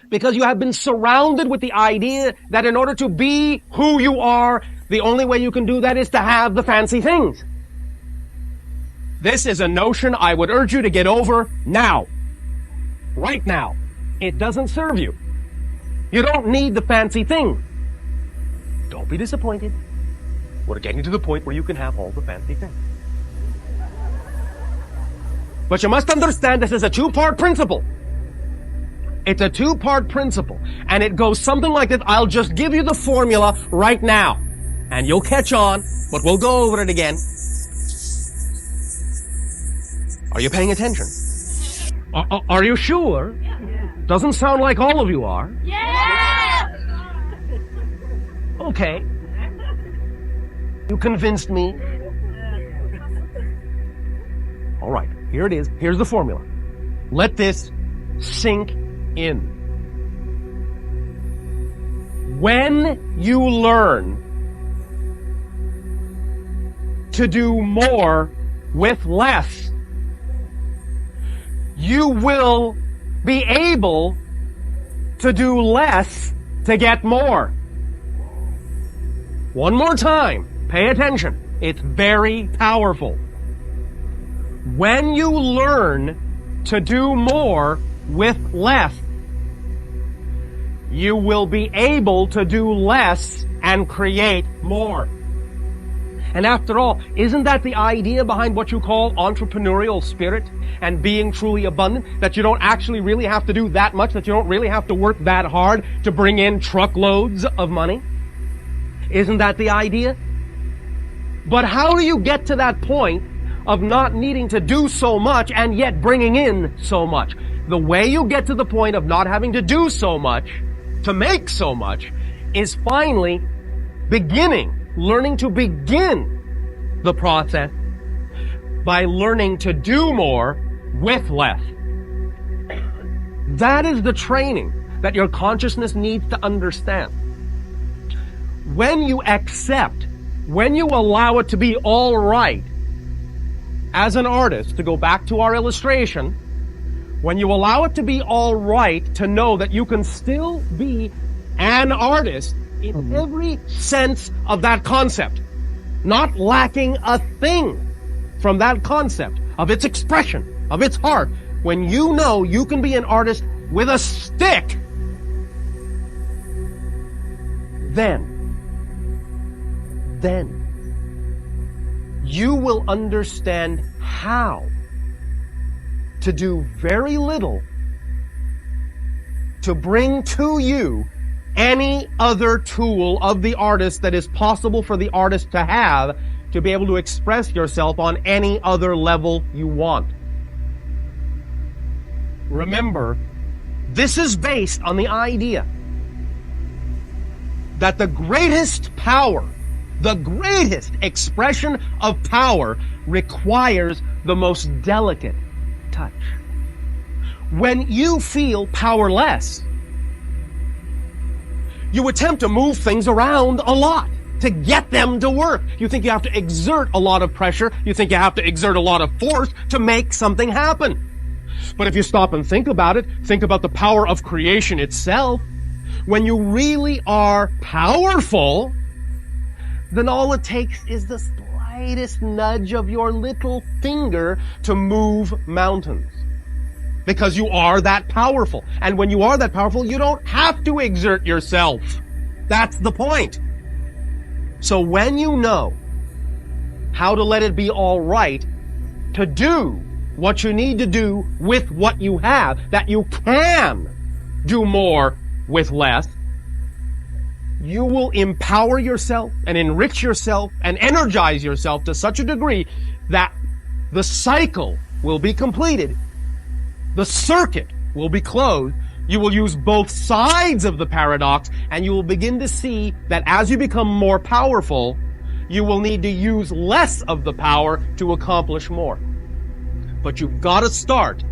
Because you have been surrounded with the idea that in order to be who you are, the only way you can do that is to have the fancy things. This is a notion I would urge you to get over now. Right now. It doesn't serve you. You don't need the fancy thing. Don't be disappointed. We're getting to the point where you can have all the fancy things. But you must understand this is a two-part principle. It's a two-part principle. And it goes something like this. I'll just give you the formula right now. And you'll catch on, but we'll go over it again. Are you paying attention? Are you sure? Doesn't sound like all of you are. Yeah! Okay. You convinced me. All right, here it is. Here's the formula. Let this sink in. When you learn to do more with less, you will be able to do less to get more. One more time. Pay attention. It's very powerful. When you learn to do more with less, you will be able to do less and create more. And after all, isn't that the idea behind what you call entrepreneurial spirit and being truly abundant? That you don't actually really have to do that much, that you don't really have to work that hard to bring in truckloads of money? Isn't that the idea? But how do you get to that point of not needing to do so much and yet bringing in so much? The way you get to the point of not having to do so much to make so much is finally learning to begin the process by learning to do more with less. That is the training that your consciousness needs to understand. When you accept, when you allow it to be all right, as an artist, to go back to our illustration, when you allow it to be all right to know that you can still be an artist in every sense of that concept, not lacking a thing from that concept, of its expression, of its heart. When you know you can be an artist with a stick, then you will understand how to do very little to bring to you any other tool of the artist that is possible for the artist to have to be able to express yourself on any other level you want. Remember, this is based on the idea that the greatest power, the greatest expression of power requires the most delicate touch. When you feel powerless, you attempt to move things around a lot to get them to work. You think you have to exert a lot of pressure. You think you have to exert a lot of force to make something happen. But if you stop and think about it, think about the power of creation itself. When you really are powerful, then all it takes is the slightest nudge of your little finger to move mountains. Because you are that powerful. And when you are that powerful, you don't have to exert yourself. That's the point. So when you know how to let it be all right to do what you need to do with what you have, that you can do more with less, you will empower yourself and enrich yourself and energize yourself to such a degree that the cycle will be completed. The circuit will be closed. You will use both sides of the paradox, and you will begin to see that as you become more powerful, you will need to use less of the power to accomplish more. But you've got to start.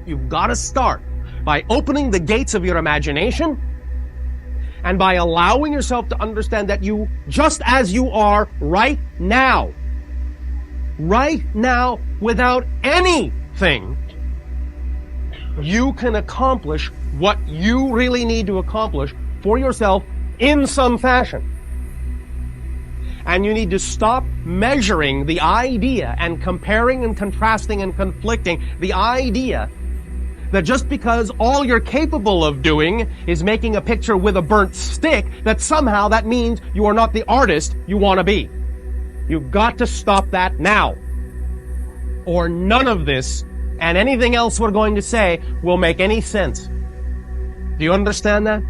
You've got to start by opening the gates of your imagination and by allowing yourself to understand that you, just as you are right now, without anything, you can accomplish what you really need to accomplish for yourself in some fashion. And you need to stop measuring the idea and comparing and contrasting and conflicting the idea that just because all you're capable of doing is making a picture with a burnt stick, that somehow that means you are not the artist you want to be. You've got to stop that now. Or none of this and anything else we're going to say will make any sense. Do you understand that?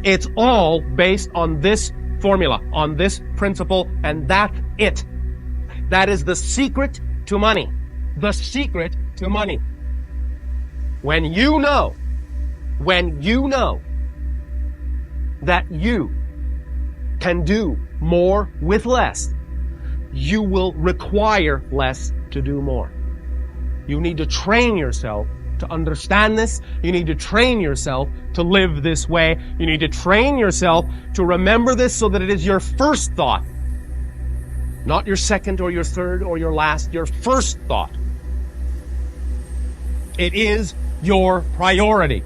It's all based on this formula, on this principle, and that's it. That is the secret to money. The secret to money. When you know that you can do more with less, you will require less to do more. You need to train yourself to understand this. You need to train yourself to live this way. You need to train yourself to remember this so that it is your first thought. Not your second or your third or your last, your first thought. It is your priority.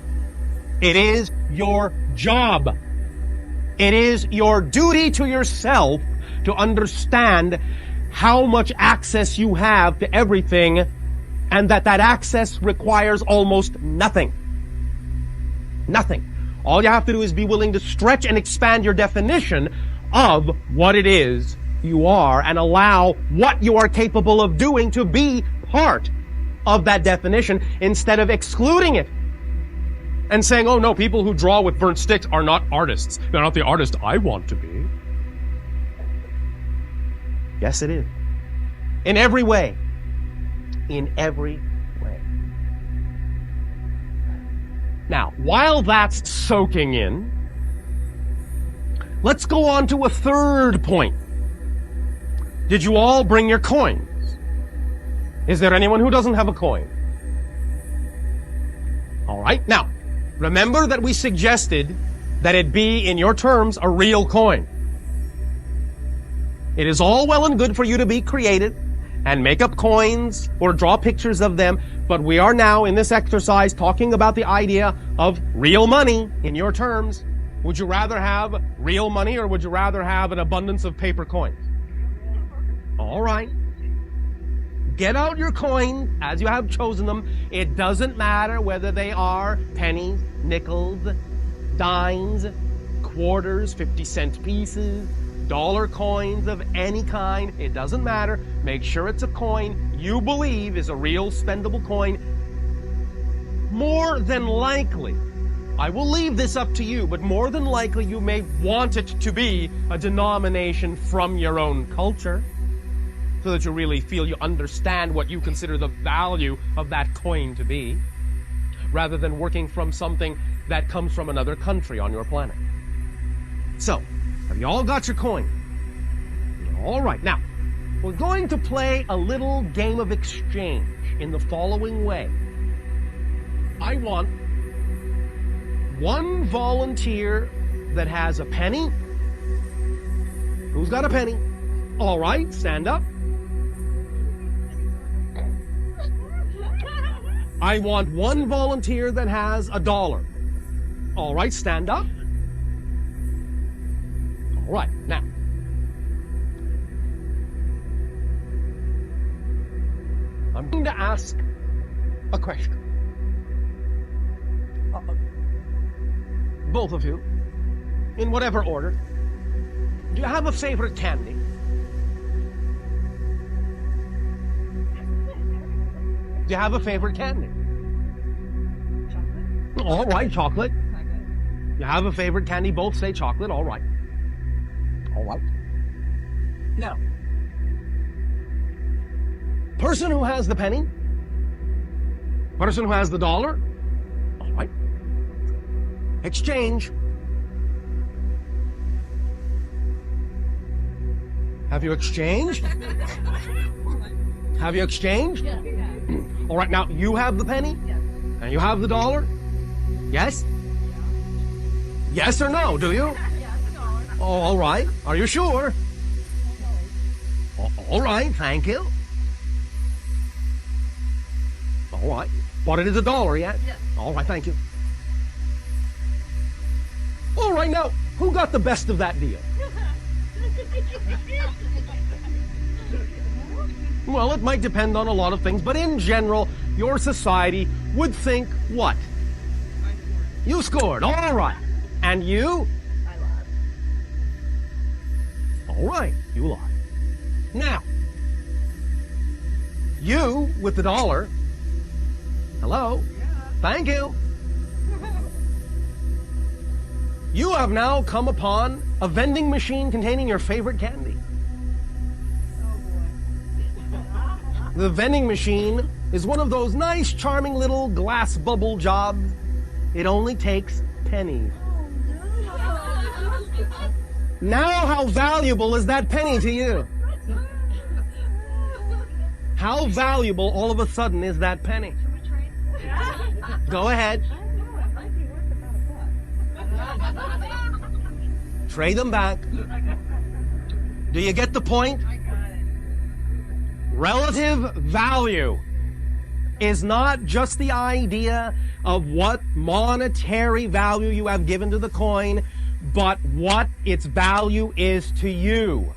It is your job. It is your duty to yourself to understand how much access you have to everything, and that access requires almost nothing. Nothing. All you have to do is be willing to stretch and expand your definition of what it is you are and allow what you are capable of doing to be part of that definition instead of excluding it and saying, oh no, people who draw with burnt sticks are not artists. They're not the artist I want to be. Yes, it is. In every way. In every way. Now, while that's soaking in, let's go on to a third point. Did you all bring your coins? Is there anyone who doesn't have a coin? All right. Now, remember that we suggested that it be, in your terms, a real coin. It is all well and good for you to be creative and make up coins or draw pictures of them, but we are now in this exercise talking about the idea of real money in your terms. Would you rather have real money or would you rather have an abundance of paper coins? All right. Get out your coins as you have chosen them. It doesn't matter whether they are pennies, nickels, dimes, quarters, 50-cent pieces, dollar coins of any kind. It doesn't matter. Make sure it's a coin you believe is a real spendable coin. More than likely, I will leave this up to you, but more than likely you may want it to be a denomination from your own culture, so that you really feel you understand what you consider the value of that coin to be, rather than working from something that comes from another country on your planet. So, have you all got your coin? All right. Now, we're going to play a little game of exchange in the following way. I want one volunteer that has a penny. Who's got a penny? All right, stand up. I want one volunteer that has $1. All right, stand up. All right, now. I'm going to ask a question. Both of you, in whatever order. Do you have a favorite candy? Do you have a favorite candy? Chocolate. All right, chocolate. You have a favorite candy? Both say chocolate. All right. All right. Now, person who has the penny, person who has the $1. All right. Exchange. Have you exchanged? Have you exchanged? Yeah. All right, now you have the penny? Yes. And you have the $1? Yes? Yes or no, do you? Oh, all right. Are you sure? All right, thank you. All right. Bought it as $1, yeah? Yes. All right, thank you. All right, now, who got the best of that deal? Well, it might depend on a lot of things, but in general, your society would think what? You scored, all right. And you? I lost. All right, you lost. Now, you with the $1. Hello? Yeah. Thank you. You have now come upon a vending machine containing your favorite candy. Oh boy. The vending machine is one of those nice, charming little glass bubble jobs. It only takes pennies. Now how valuable is that penny to you? How valuable all of a sudden is that penny? Should we trade? Go ahead. I don't know. It might be worth about $1. Trade them back. Do you get the point? I got it. Relative value is not just the idea of what monetary value you have given to the coin, but what its value is to you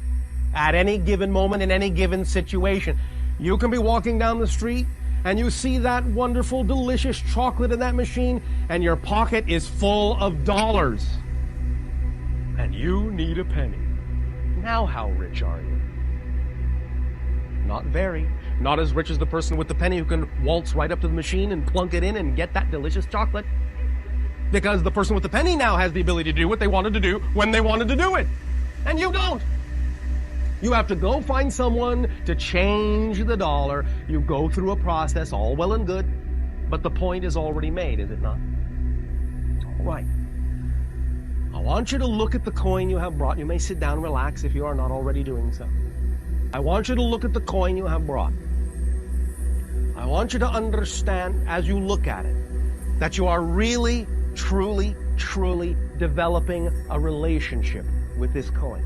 at any given moment in any given situation. You can be walking down the street and you see that wonderful, delicious chocolate in that machine and your pocket is full of dollars. And you need a penny. Now how rich are you? Not very. Not as rich as the person with the penny who can waltz right up to the machine and plunk it in and get that delicious chocolate. Because the person with the penny now has the ability to do what they wanted to do when they wanted to do it. And you don't. You have to go find someone to change the $1. You go through a process, all well and good, but the point is already made, is it not? All right. I want you to look at the coin you have brought. You may sit down and relax if you are not already doing so. I want you to look at the coin you have brought. I want you to understand as you look at it that you are really, truly developing a relationship with this coin.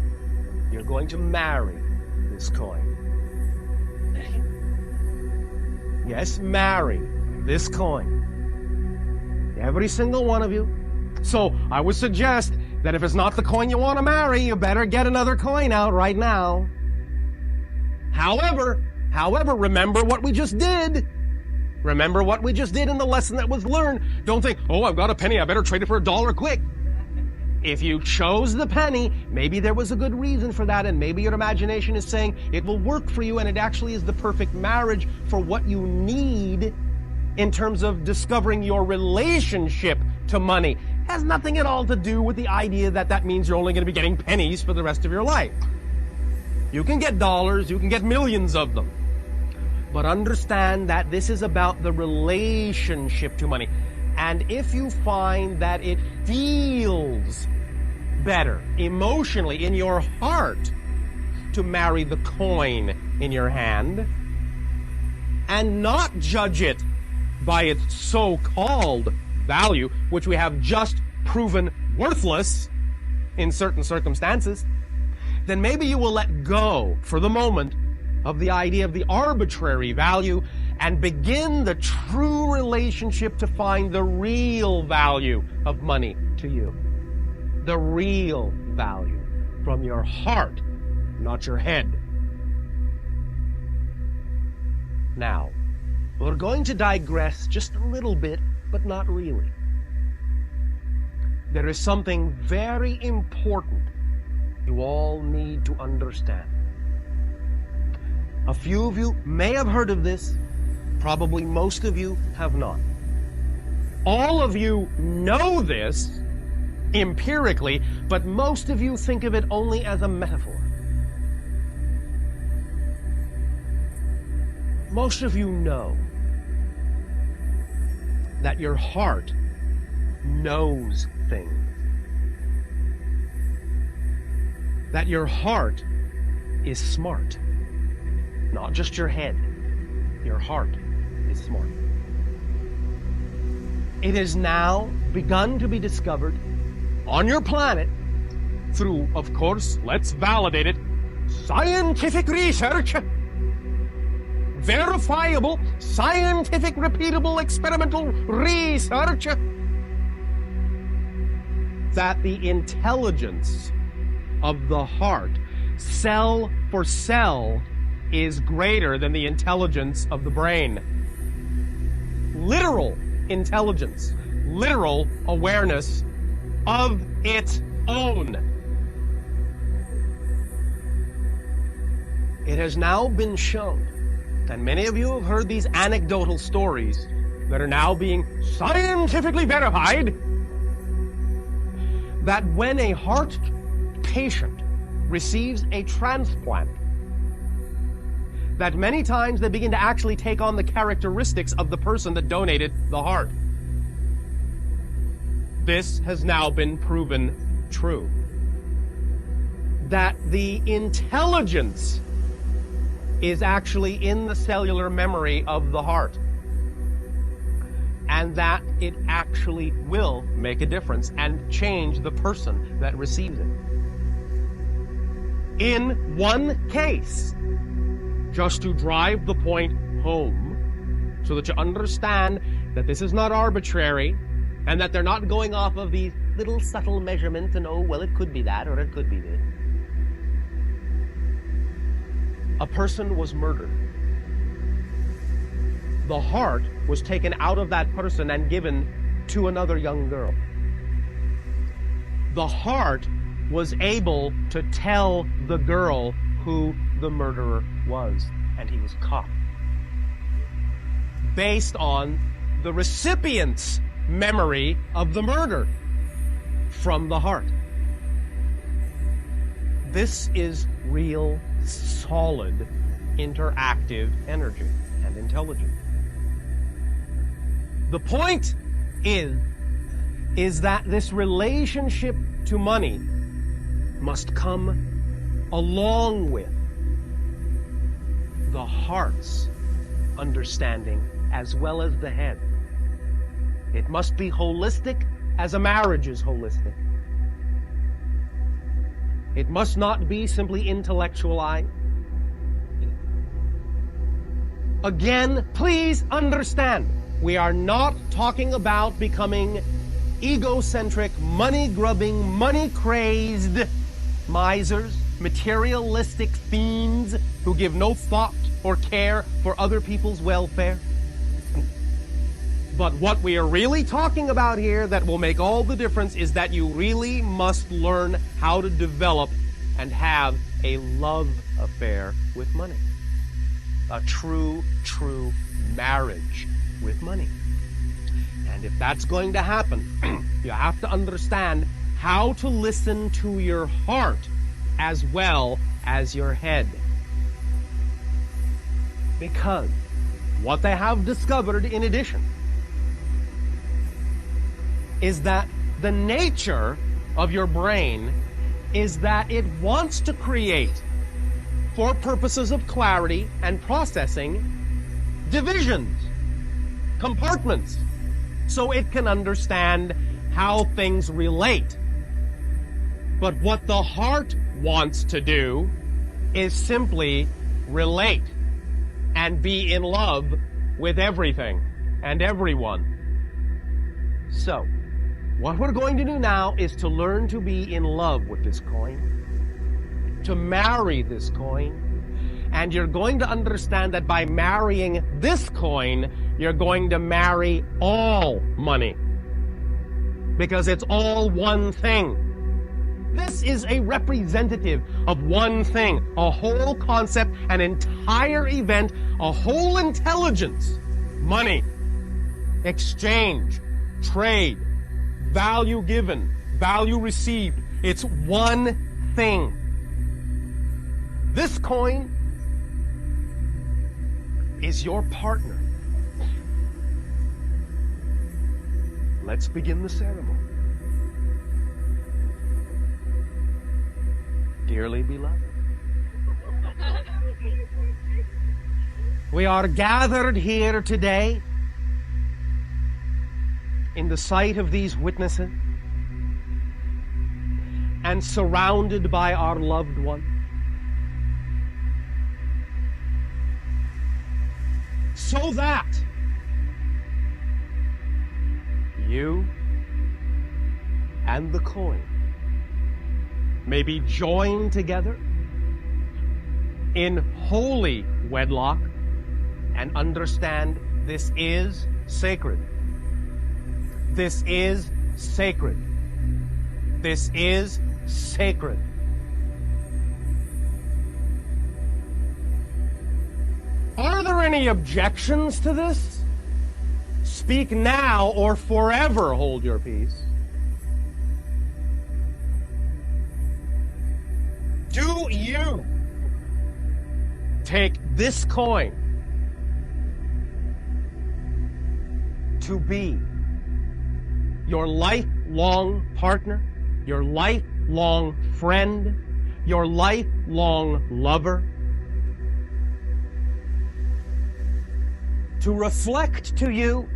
You're going to marry this coin. Yes, marry this coin. Every single one of you. So I would suggest that if it's not the coin you want to marry, you better get another coin out right now. However, remember what we just did. Remember what we just did in the lesson that was learned. Don't think, oh, I've got a penny, I better trade it for $1 quick. If you chose the penny, maybe there was a good reason for that, and maybe your imagination is saying it will work for you, and it actually is the perfect marriage for what you need in terms of discovering your relationship to money. It has nothing at all to do with the idea that that means you're only going to be getting pennies for the rest of your life. You can get dollars, you can get millions of them. But understand that this is about the relationship to money. And if you find that it feels better emotionally in your heart to marry the coin in your hand and not judge it by its so-called value, which we have just proven worthless in certain circumstances, then maybe you will let go for the moment of the idea of the arbitrary value and begin the true relationship to find the real value of money to you. The real value from your heart, not your head. Now, we're going to digress just a little bit, but not really. There is something very important you all need to understand. A few of you may have heard of this. Probably most of you have not. All of you know this empirically, but most of you think of it only as a metaphor. Most of you know that your heart knows things. That your heart is smart. Not just your head. Your heart is smart. It has now begun to be discovered on your planet through, of course, let's validate it, scientific research, verifiable, scientific, repeatable, experimental research that the intelligence of the heart, cell for cell, is greater than the intelligence of the brain. Literal intelligence, literal awareness of its own. It has now been shown, and many of you have heard these anecdotal stories that are now being scientifically verified, that when a heart patient receives a transplant, that many times they begin to actually take on the characteristics of the person that donated the heart. This has now been proven true. That the intelligence is actually in the cellular memory of the heart. And that it actually will make a difference and change the person that receives it. In one case, just to drive the point home, so that you understand that this is not arbitrary, and that they're not going off of these little subtle measurements and, oh, well, it could be that, or it could be this. A person was murdered. The heart was taken out of that person and given to another young girl. The heart was able to tell the girl who the murderer was, and he was caught. Based on the recipient's memory of the murder from the heart. This is real, solid, interactive energy and intelligence. The point is that this relationship to money must come along with the heart's understanding as well as the head. It must be holistic as a marriage is holistic. It must not be simply intellectualized. Again, please understand, we are not talking about becoming egocentric, money-grubbing, money-crazed misers, materialistic fiends who give no thought or care for other people's welfare. But what we are really talking about here that will make all the difference is that you really must learn how to develop and have a love affair with money. A true marriage with money. And if that's going to happen, you have to understand how to listen to your heart as well as your head. Because what they have discovered in addition is that the nature of your brain is that it wants to create, for purposes of clarity and processing, divisions, compartments, so it can understand how things relate. But what the heart wants to do is simply relate and be in love with everything and everyone. So, what we're going to do now is to learn to be in love with this coin, to marry this coin, and you're going to understand that by marrying this coin, you're going to marry all money, because it's all one thing. This is a representative of one thing, a whole concept, an entire event, a whole intelligence. Money, exchange, trade, value given, value received. It's one thing. This coin is your partner. Let's begin the ceremony. Dearly beloved, we are gathered here today in the sight of these witnesses and surrounded by our loved one. so that you and the coin may be joined together in holy wedlock and understand this is sacred. This is sacred. This is sacred. Are there any objections to this? Speak now or forever hold your peace. Do you take this coin to be your lifelong partner, your lifelong friend, your lifelong lover? To reflect to you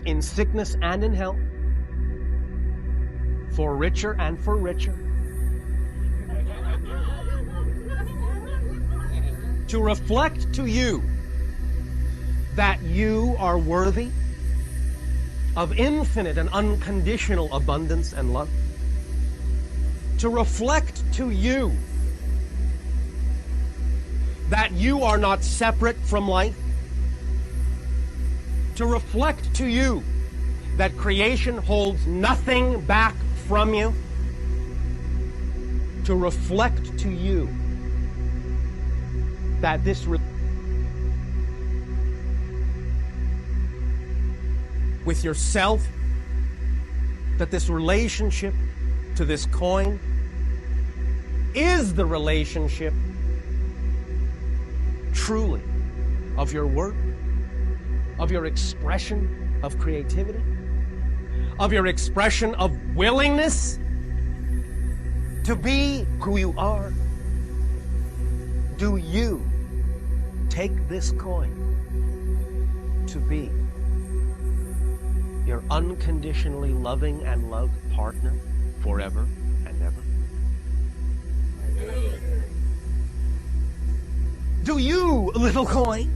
in sickness and in health, for richer and for richer. To reflect to you that you are worthy of infinite and unconditional abundance and love. To reflect to you that you are not separate from life. To reflect to you that creation holds nothing back from you. To reflect to you that this with yourself, that this relationship to this coin is the relationship truly of your work, of your expression of creativity, of your expression of willingness to be who you are. Do you take this coin to be your unconditionally loving and loved partner forever and ever? Do you, little coin,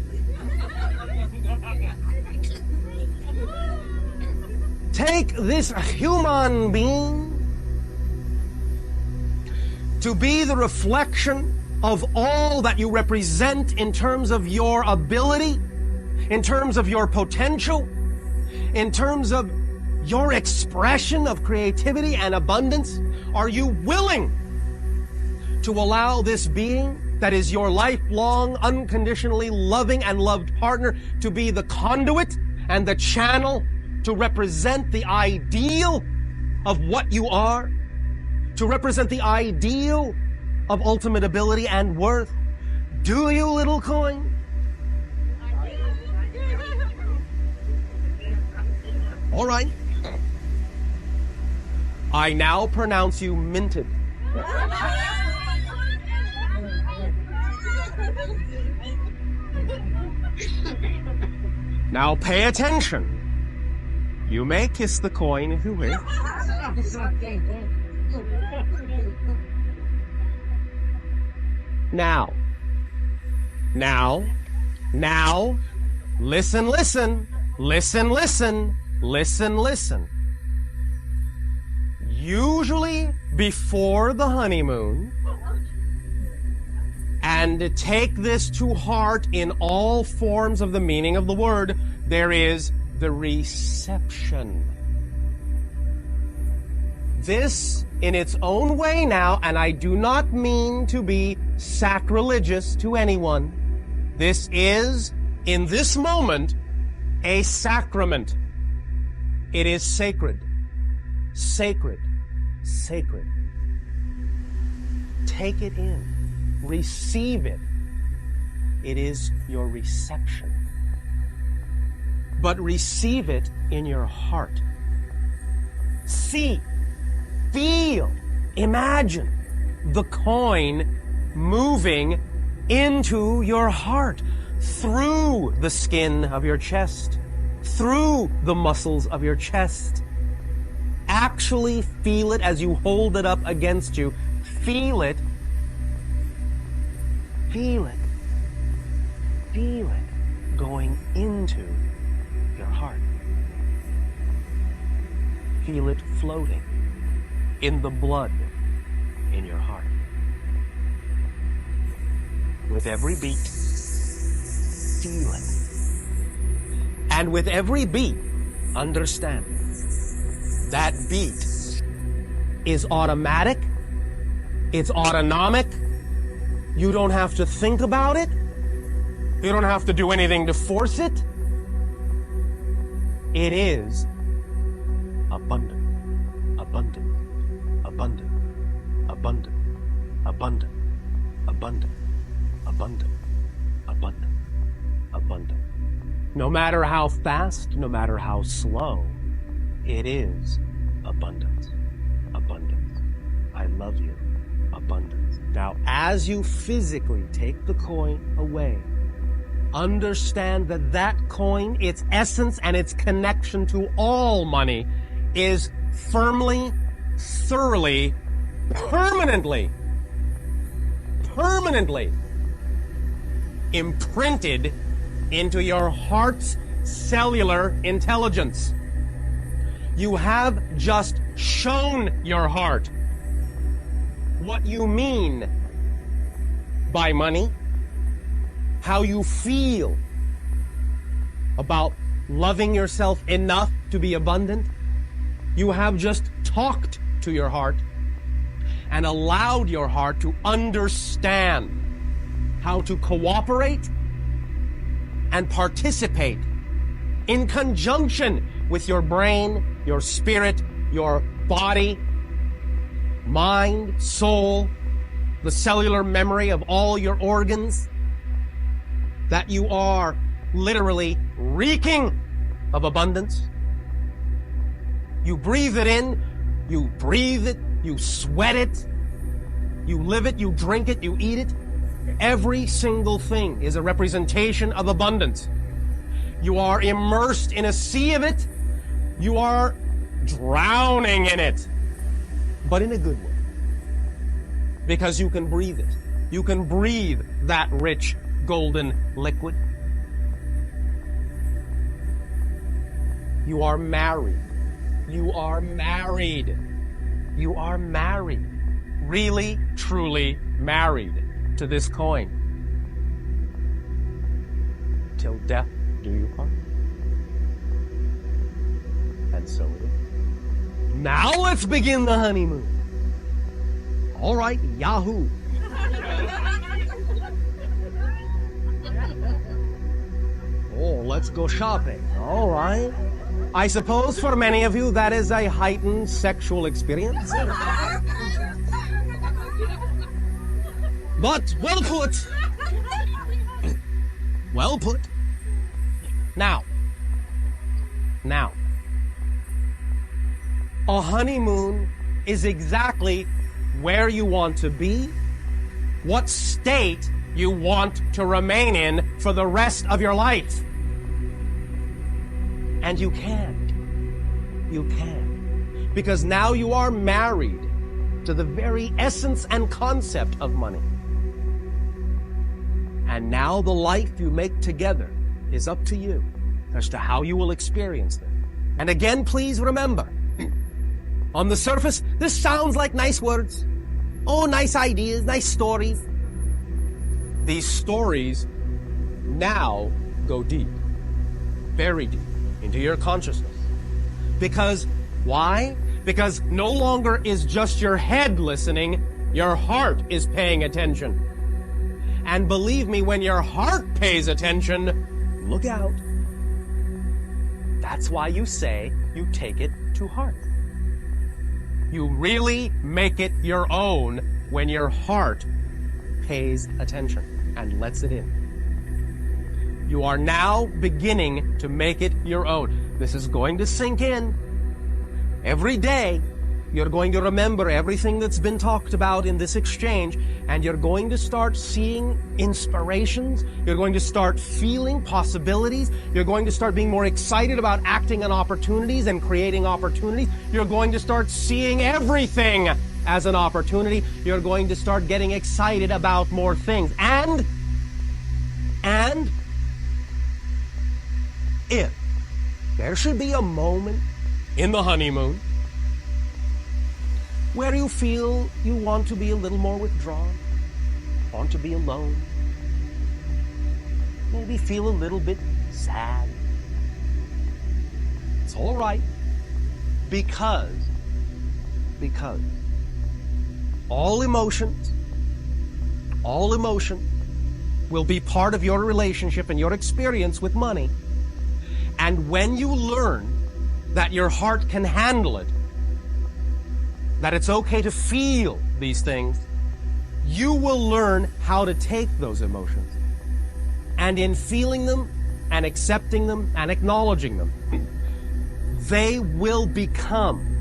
take this human being to be the reflection of all that you represent in terms of your ability, in terms of your potential, in terms of your expression of creativity and abundance? Are you willing to allow this being that is your lifelong, unconditionally loving and loved partner to be the conduit and the channel to represent the ideal of what you are, to represent the ideal of ultimate ability and worth? Do you, little coin? All right. I now pronounce you minted. Now pay attention. You may kiss the coin if you wish. Now, listen, listen, listen, listen, listen, listen. Usually before the honeymoon, and take this to heart in all forms of the meaning of the word, there is the reception. This, in its own way now, and I do not mean to be sacrilegious to anyone, this is, in this moment, a sacrament. It is sacred. Sacred. Sacred. Take it in. Receive it. It is your reception. But receive it in your heart. See, feel, imagine the coin moving into your heart, through the skin of your chest, through the muscles of your chest. Actually feel it as you hold it up against you. Feel it. Feel it. feel it going into your heart. Feel it floating in the blood in your heart. With every beat, feel it. And with every beat, understand that beat is automatic, it's autonomic. You don't have to think about it. You don't have to do anything to force it. It is abundant, abundant, abundant, abundant, abundant, abundant, abundant, abundant, abundant. No matter how fast, no matter how slow, it is abundance, abundance. I love you, abundance. Now, as you physically take the coin away, understand that that coin, its essence and its connection to all money is firmly, thoroughly, permanently imprinted into your heart's cellular intelligence. You have just shown your heart what you mean by money, how you feel about loving yourself enough to be abundant. You have just talked to your heart and allowed your heart to understand how to cooperate and participate in conjunction with your brain, your spirit, your body, mind, soul, the cellular memory of all your organs, that you are literally reeking of abundance. You breathe it in, you breathe it, you sweat it, you live it, you drink it, you eat it. Every single thing is a representation of abundance. You are immersed in a sea of it. You are drowning in it, but in a good way. Because you can breathe it. You can breathe that rich golden liquid. You are married. You are married. You are married. Really, truly married to this coin. Till death do you part. And so it is. Now let's begin the honeymoon. All right, Yahoo. Oh, let's go shopping. All right. I suppose for many of you that is a heightened sexual experience. But well put. Well put. Now, a honeymoon is exactly where you want to be, what state you want to remain in for the rest of your life. And you can. You can. Because now you are married to the very essence and concept of money. And now the life you make together is up to you as to how you will experience them. And again, please remember, on the surface, this sounds like nice words. Oh, nice ideas, nice stories. These stories now go deep, very deep, into your consciousness. Because, why? Because no longer is just your head listening, your heart is paying attention. And believe me, when your heart pays attention, look out. That's why you say you take it to heart. You really make it your own when your heart pays attention and lets it in. You are now beginning to make it your own. This is going to sink in. Every day, you're going to remember everything that's been talked about in this exchange, and you're going to start seeing inspirations. You're going to start feeling possibilities. You're going to start being more excited about acting on opportunities and creating opportunities. You're going to start seeing everything as an opportunity. You're going to start getting excited about more things. And if there should be a moment in the honeymoon where you feel you want to be a little more withdrawn, want to be alone, maybe feel a little bit sad, it's all right, because all emotion will be part of your relationship and your experience with money. And when you learn that your heart can handle it, that it's okay to feel these things, you will learn how to take those emotions. And in feeling them and accepting them and acknowledging them, they will become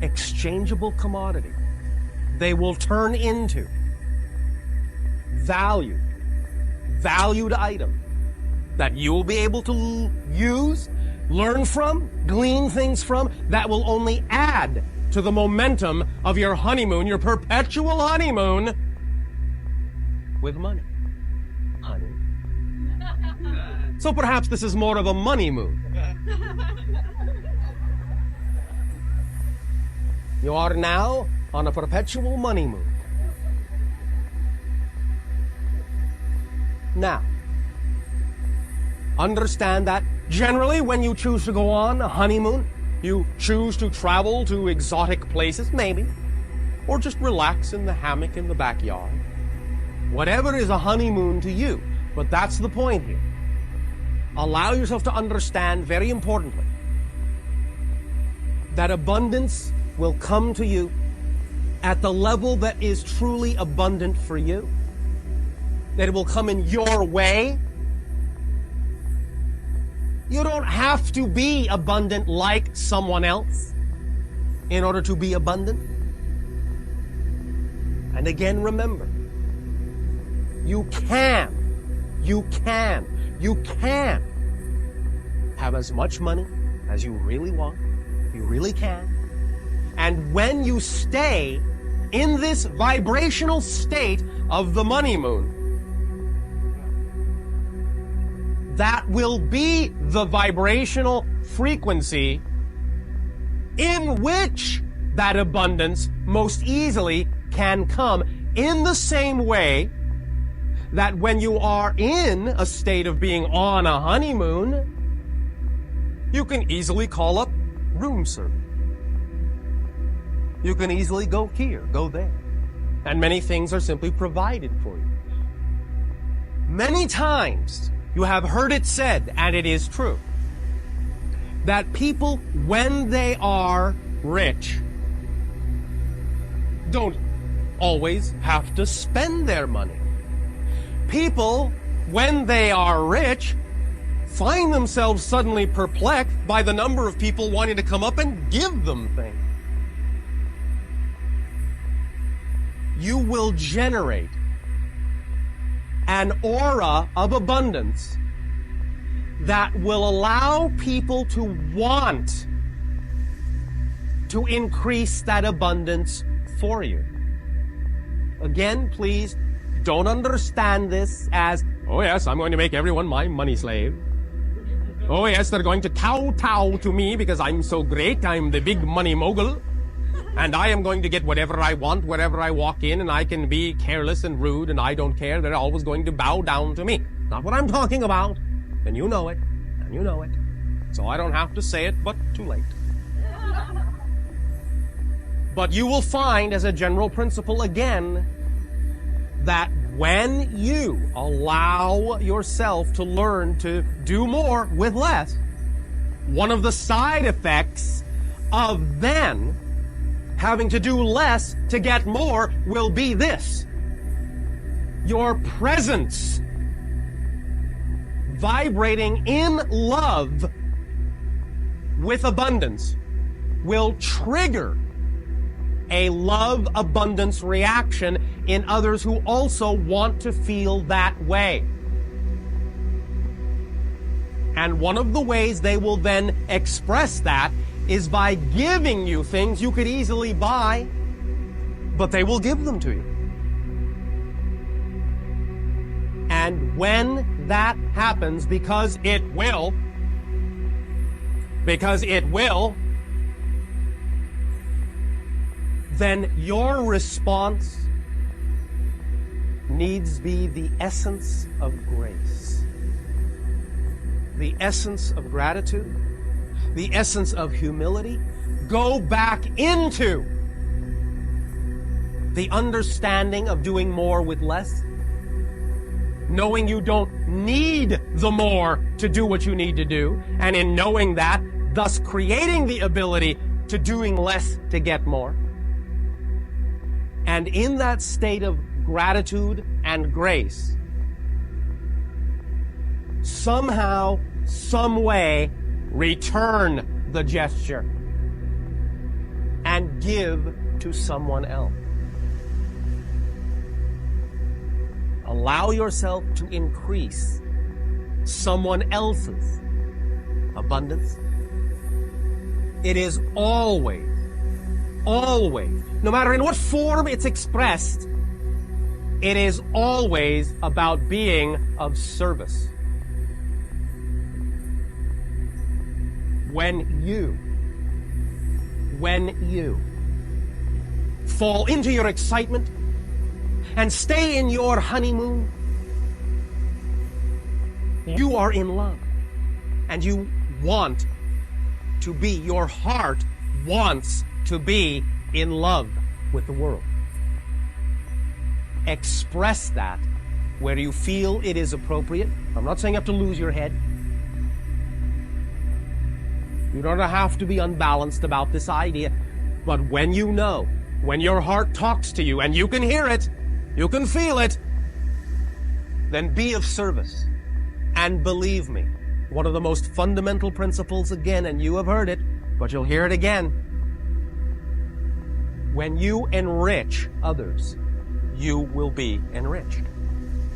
exchangeable commodity. They will turn into valued item that you will be able to use, learn from, glean things from, that will only add to the momentum of your honeymoon, your perpetual honeymoon with money. Honey. So perhaps this is more of a money moon. You are now on a perpetual money moon. Now, understand that generally when you choose to go on a honeymoon, you choose to travel to exotic places, maybe, or just relax in the hammock in the backyard. Whatever is a honeymoon to you, but that's the point here. Allow yourself to understand, very importantly, that abundance will come to you at the level that is truly abundant for you. That it will come in your way. You don't have to be abundant like someone else in order to be abundant. And again, remember, you can have as much money as you really want. You really can. And when you stay in this vibrational state of the money moon, that will be the vibrational frequency in which that abundance most easily can come, in the same way that when you are in a state of being on a honeymoon, you can easily call up room service. You can easily go here, go there. And many things are simply provided for you. Many times you have heard it said, and it is true, that people, when they are rich, don't always have to spend their money. People, when they are rich, find themselves suddenly perplexed by the number of people wanting to come up and give them things. You will generate an aura of abundance that will allow people to want to increase that abundance for you. Again, please don't understand this as, oh yes, I'm going to make everyone my money slave. Oh yes, they're going to kowtow to me because I'm so great, I'm the big money mogul. And I am going to get whatever I want, wherever I walk in, and I can be careless and rude, and I don't care. They're always going to bow down to me. Not what I'm talking about. And you know it. And you know it. So I don't have to say it, but too late. But you will find, as a general principle again, that when you allow yourself to learn to do more with less, one of the side effects of then having to do less to get more will be this. Your presence vibrating in love with abundance will trigger a love abundance reaction in others who also want to feel that way. And one of the ways they will then express that is by giving you things you could easily buy, but they will give them to you. And when that happens, because it will, then your response needs be the essence of grace, the essence of gratitude, the essence of humility. Go back into the understanding of doing more with less, knowing you don't need the more to do what you need to do, and in knowing that, thus creating the ability to doing less to get more. And in that state of gratitude and grace, somehow, some way, return the gesture and give to someone else. Allow yourself to increase someone else's abundance. It is always, no matter in what form it's expressed, it is always about being of service. When you fall into your excitement and stay in your honeymoon, you are in love. And you want to be, your heart wants to be in love with the world. Express that where you feel it is appropriate. I'm not saying you have to lose your head. You don't have to be unbalanced about this idea. But when you know, when your heart talks to you and you can hear it, you can feel it, then be of service. And believe me, one of the most fundamental principles again, and you have heard it, but you'll hear it again. When you enrich others, you will be enriched.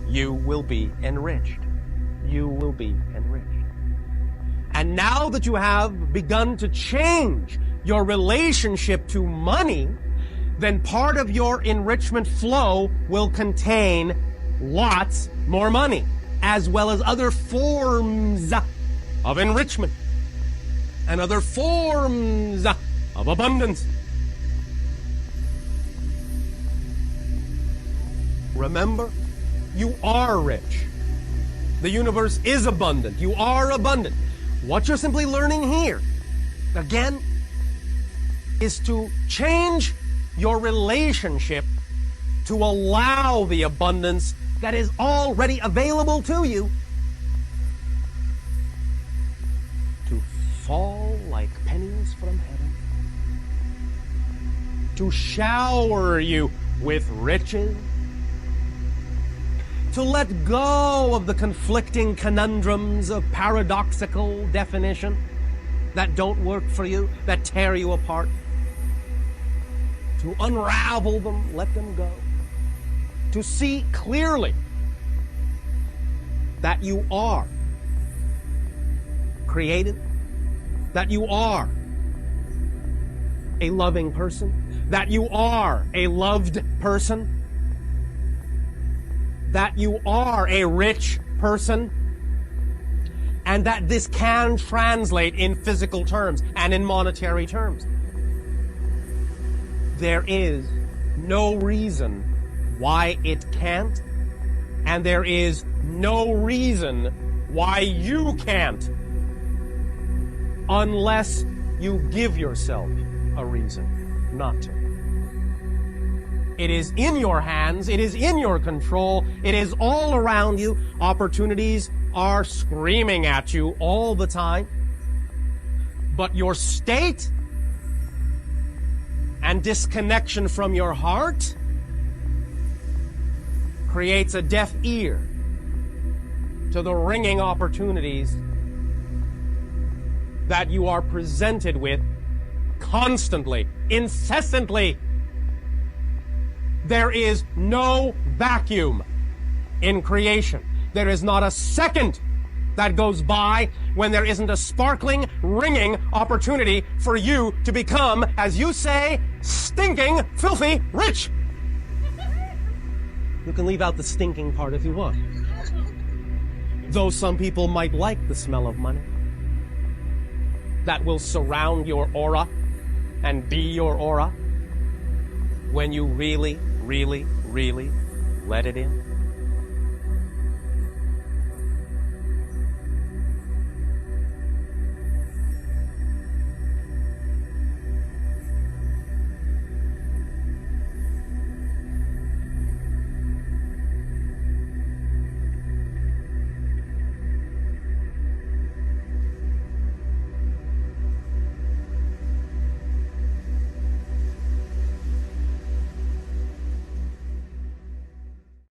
You will be enriched. You will be enriched. And now that you have begun to change your relationship to money, then part of your enrichment flow will contain lots more money, as well as other forms of enrichment and other forms of abundance. Remember, you are rich. The universe is abundant. You are abundant. What you're simply learning here, again, is to change your relationship to allow the abundance that is already available to you to fall like pennies from heaven, to shower you with riches, to let go of the conflicting conundrums of paradoxical definition that don't work for you, that tear you apart. To unravel them, let them go. To see clearly that you are created, that you are a loving person, that you are a loved person, that you are a rich person, and that this can translate in physical terms and in monetary terms. There is no reason why it can't, and there is no reason why you can't, unless you give yourself a reason not to. It is in your hands, it is in your control, it is all around you. Opportunities are screaming at you all the time. But your state and disconnection from your heart creates a deaf ear to the ringing opportunities that you are presented with constantly, incessantly. There is no vacuum in creation. There is not a second that goes by when there isn't a sparkling, ringing opportunity for you to become, as you say, stinking, filthy rich. You can leave out the stinking part if you want. Though some people might like the smell of money. That will surround your aura and be your aura when you really, really, really let it in.